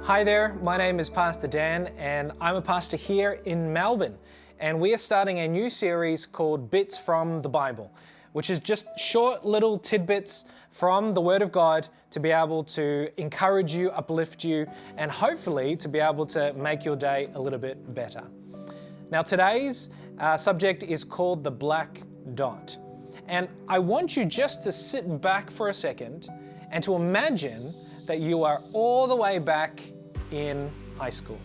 Hi there, my name is Pastor Dan and I'm a pastor here in Melbourne, and we are starting a new series called Bits from the Bible, which is just short little tidbits from the Word of God to be able to encourage you, uplift you, and hopefully to be able to make your day a little bit better. Now today's subject is called the black dot, and I want you just to sit back for a second and to imagine that you are all the way back in high school.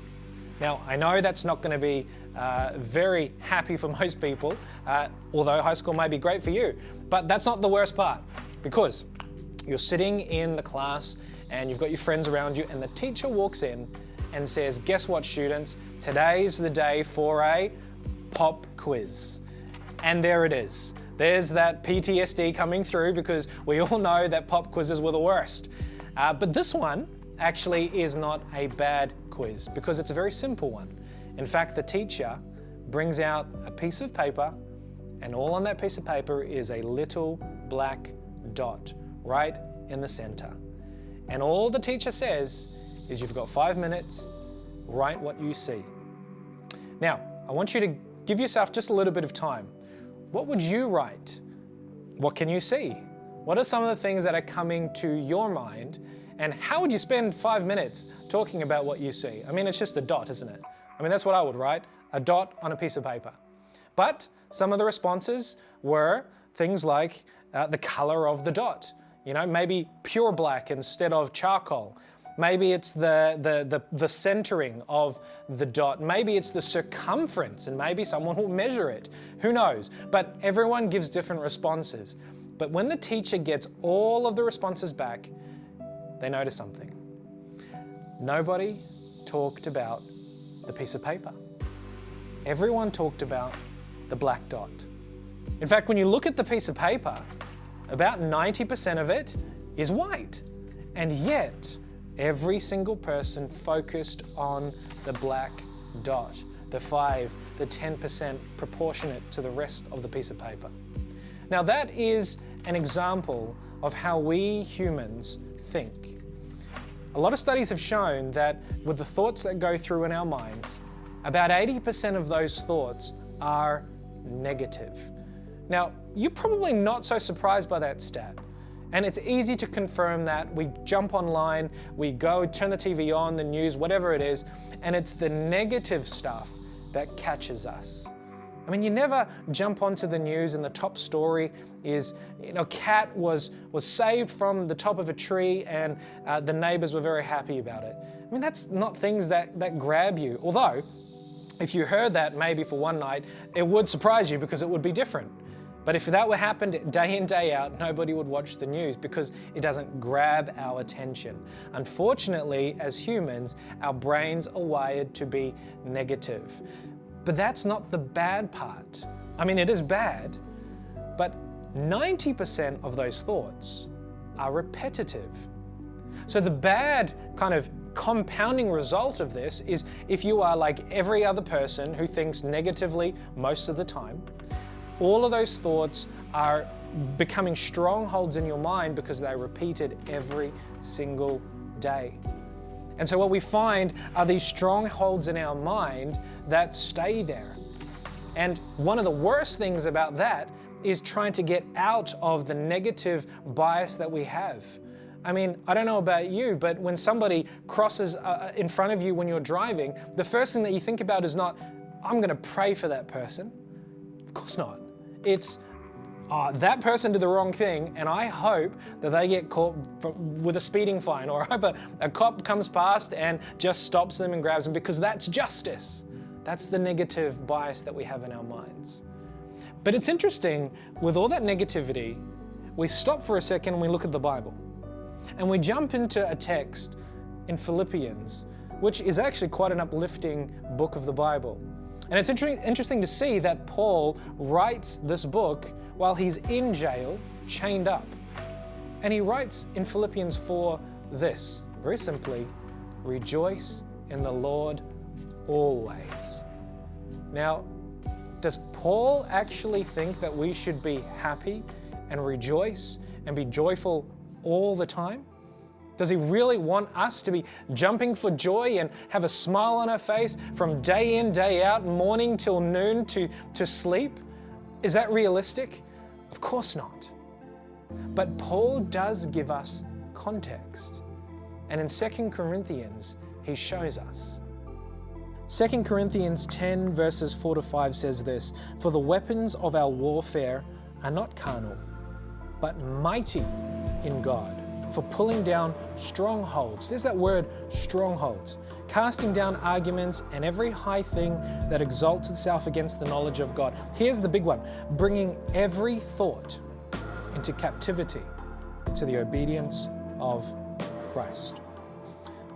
Now, I know that's not going to be very happy for most people, although high school may be great for you, but that's not the worst part, because you're sitting in the class and you've got your friends around you and the teacher walks in and says, guess what, students, today's the day for a pop quiz. And there it is. There's that PTSD coming through because we all know that pop quizzes were the worst. But this one actually is not a bad quiz because it's a very simple one. In fact, the teacher brings out a piece of paper, and all on that piece of paper is a little black dot right in the center. And all the teacher says is, you've got 5 minutes, write what you see. Now, I want you to give yourself just a little bit of time. What would you write? What can you see? What are some of the things that are coming to your mind? And how would you spend 5 minutes talking about what you see? I mean, it's just a dot, isn't it? I mean, that's what I would write, a dot on a piece of paper. But some of the responses were things like the color of the dot. You know, maybe pure black instead of charcoal. Maybe it's the centering of the dot. Maybe it's the circumference, and maybe someone will measure it. Who knows? But everyone gives different responses. But when the teacher gets all of the responses back, they notice something. Nobody talked about the piece of paper. Everyone talked about the black dot. In fact, when you look at the piece of paper, about 90% of it is white. And yet, every single person focused on the black dot, the 5, the 10% proportionate to the rest of the piece of paper. Now that is an example of how we humans think. A lot of studies have shown that with the thoughts that go through in our minds, about 80% of those thoughts are negative. Now, you're probably not so surprised by that stat. And it's easy to confirm that. We jump online, we go turn the TV on, the news, whatever it is, and it's the negative stuff that catches us. I mean, you never jump onto the news and the top story is, a cat was saved from the top of a tree and the neighbors were very happy about it. I mean, that's not things that grab you. Although, if you heard that maybe for one night, it would surprise you because it would be different. But if that were happened day in, day out, nobody would watch the news because it doesn't grab our attention. Unfortunately, as humans, our brains are wired to be negative. But that's not the bad part. I mean, it is bad, but 90% of those thoughts are repetitive. So the bad kind of compounding result of this is if you are like every other person who thinks negatively most of the time, all of those thoughts are becoming strongholds in your mind because they're repeated every single day. And so what we find are these strongholds in our mind that stay there. And one of the worst things about that is trying to get out of the negative bias that we have. I mean, I don't know about you, but when somebody crosses in front of you when you're driving, the first thing that you think about is not, I'm going to pray for that person. Of course not. It's, that person did the wrong thing, and I hope that they get caught with a speeding fine, or I hope a cop comes past and just stops them and grabs them, because that's justice. That's the negative bias that we have in our minds. But it's interesting, with all that negativity, we stop for a second and we look at the Bible. And we jump into a text in Philippians, which is actually quite an uplifting book of the Bible. And it's interesting to see that Paul writes this book while he's in jail, chained up. And he writes in Philippians 4 this, very simply, rejoice in the Lord always. Now, does Paul actually think that we should be happy and rejoice and be joyful all the time? Does he really want us to be jumping for joy and have a smile on our face from day in, day out, morning till noon to sleep? Is that realistic? Of course not. But Paul does give us context. And in 2 Corinthians, he shows us. 2 Corinthians 10 verses 4 to 5 says this, "For the weapons of our warfare are not carnal, but mighty in God, for pulling down strongholds." There's that word, strongholds. "Casting down arguments and every high thing that exalts itself against the knowledge of God." Here's the big one, "bringing every thought into captivity to the obedience of Christ."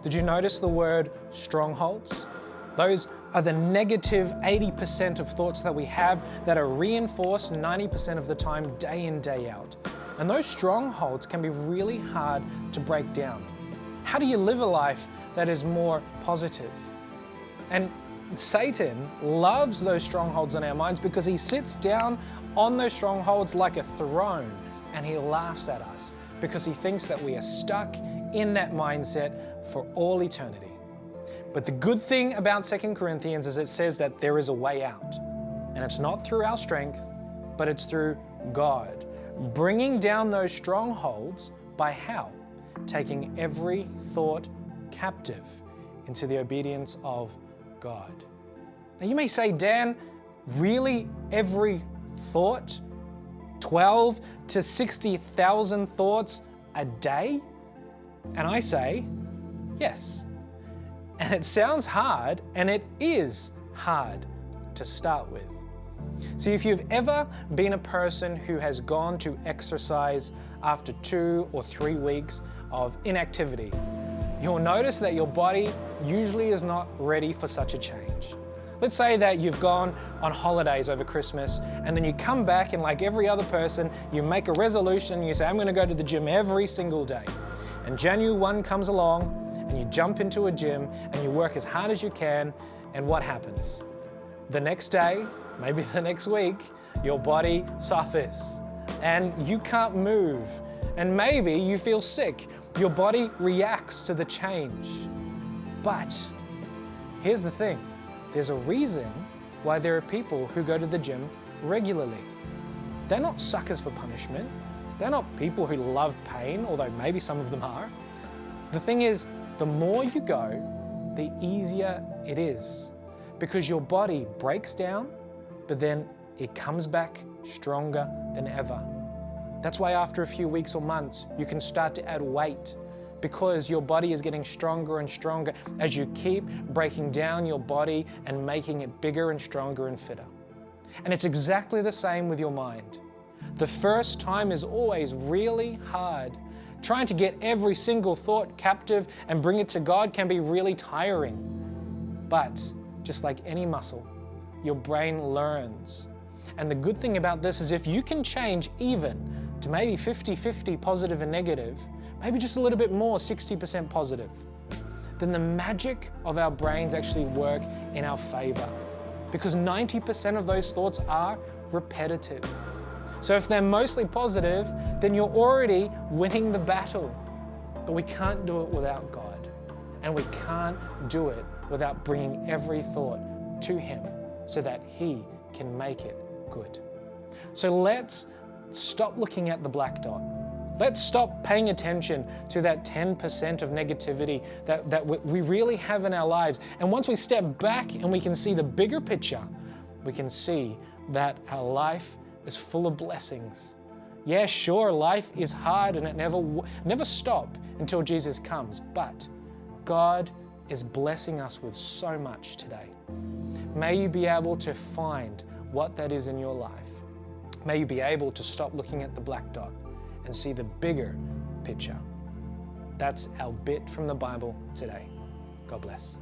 Did you notice the word strongholds? Those are the negative 80% of thoughts that we have that are reinforced 90% of the time, day in, day out. And those strongholds can be really hard to break down. How do you live a life that is more positive? And Satan loves those strongholds in our minds because he sits down on those strongholds like a throne and he laughs at us because he thinks that we are stuck in that mindset for all eternity. But the good thing about 2 Corinthians is it says that there is a way out. And it's not through our strength, but it's through God. Bringing down those strongholds by how? Taking every thought captive into the obedience of God. Now you may say, "Dan, really every thought? 12 to 60,000 thoughts a day?" And I say, yes. And it sounds hard, and it is hard to start with. See, if you've ever been a person who has gone to exercise after 2 or 3 weeks of inactivity, you'll notice that your body usually is not ready for such a change. Let's say that you've gone on holidays over Christmas and then you come back and like every other person, you make a resolution and you say, "I'm going to go to the gym every single day." And January 1 comes along and you jump into a gym and you work as hard as you can, and what happens? The next day, maybe the next week, your body suffers and you can't move, and maybe you feel sick. Your body reacts to the change. But here's the thing, there's a reason why there are people who go to the gym regularly. They're not suckers for punishment. They're not people who love pain, although maybe some of them are. The thing is, the more you go, the easier it is, because your body breaks down, but then it comes back stronger than ever. That's why after a few weeks or months, you can start to add weight, because your body is getting stronger and stronger as you keep breaking down your body and making it bigger and stronger and fitter. And it's exactly the same with your mind. The first time is always really hard. Trying to get every single thought captive and bring it to God can be really tiring. But just like any muscle, your brain learns. And the good thing about this is if you can change even to maybe 50-50 positive and negative, maybe just a little bit more, 60% positive, then the magic of our brains actually work in our favor, because 90% of those thoughts are repetitive. So if they're mostly positive, then you're already winning the battle. But we can't do it without God. And we can't do it without bringing every thought to Him so that He can make it good. So let's stop looking at the black dot. Let's stop paying attention to that 10% of negativity that we really have in our lives. And once we step back and we can see the bigger picture, we can see that our life is full of blessings. Yeah, sure, life is hard and it never stops until Jesus comes, but God is blessing us with so much today. May you be able to find what that is in your life. May you be able to stop looking at the black dot and see the bigger picture. That's our bit from the Bible today. God bless.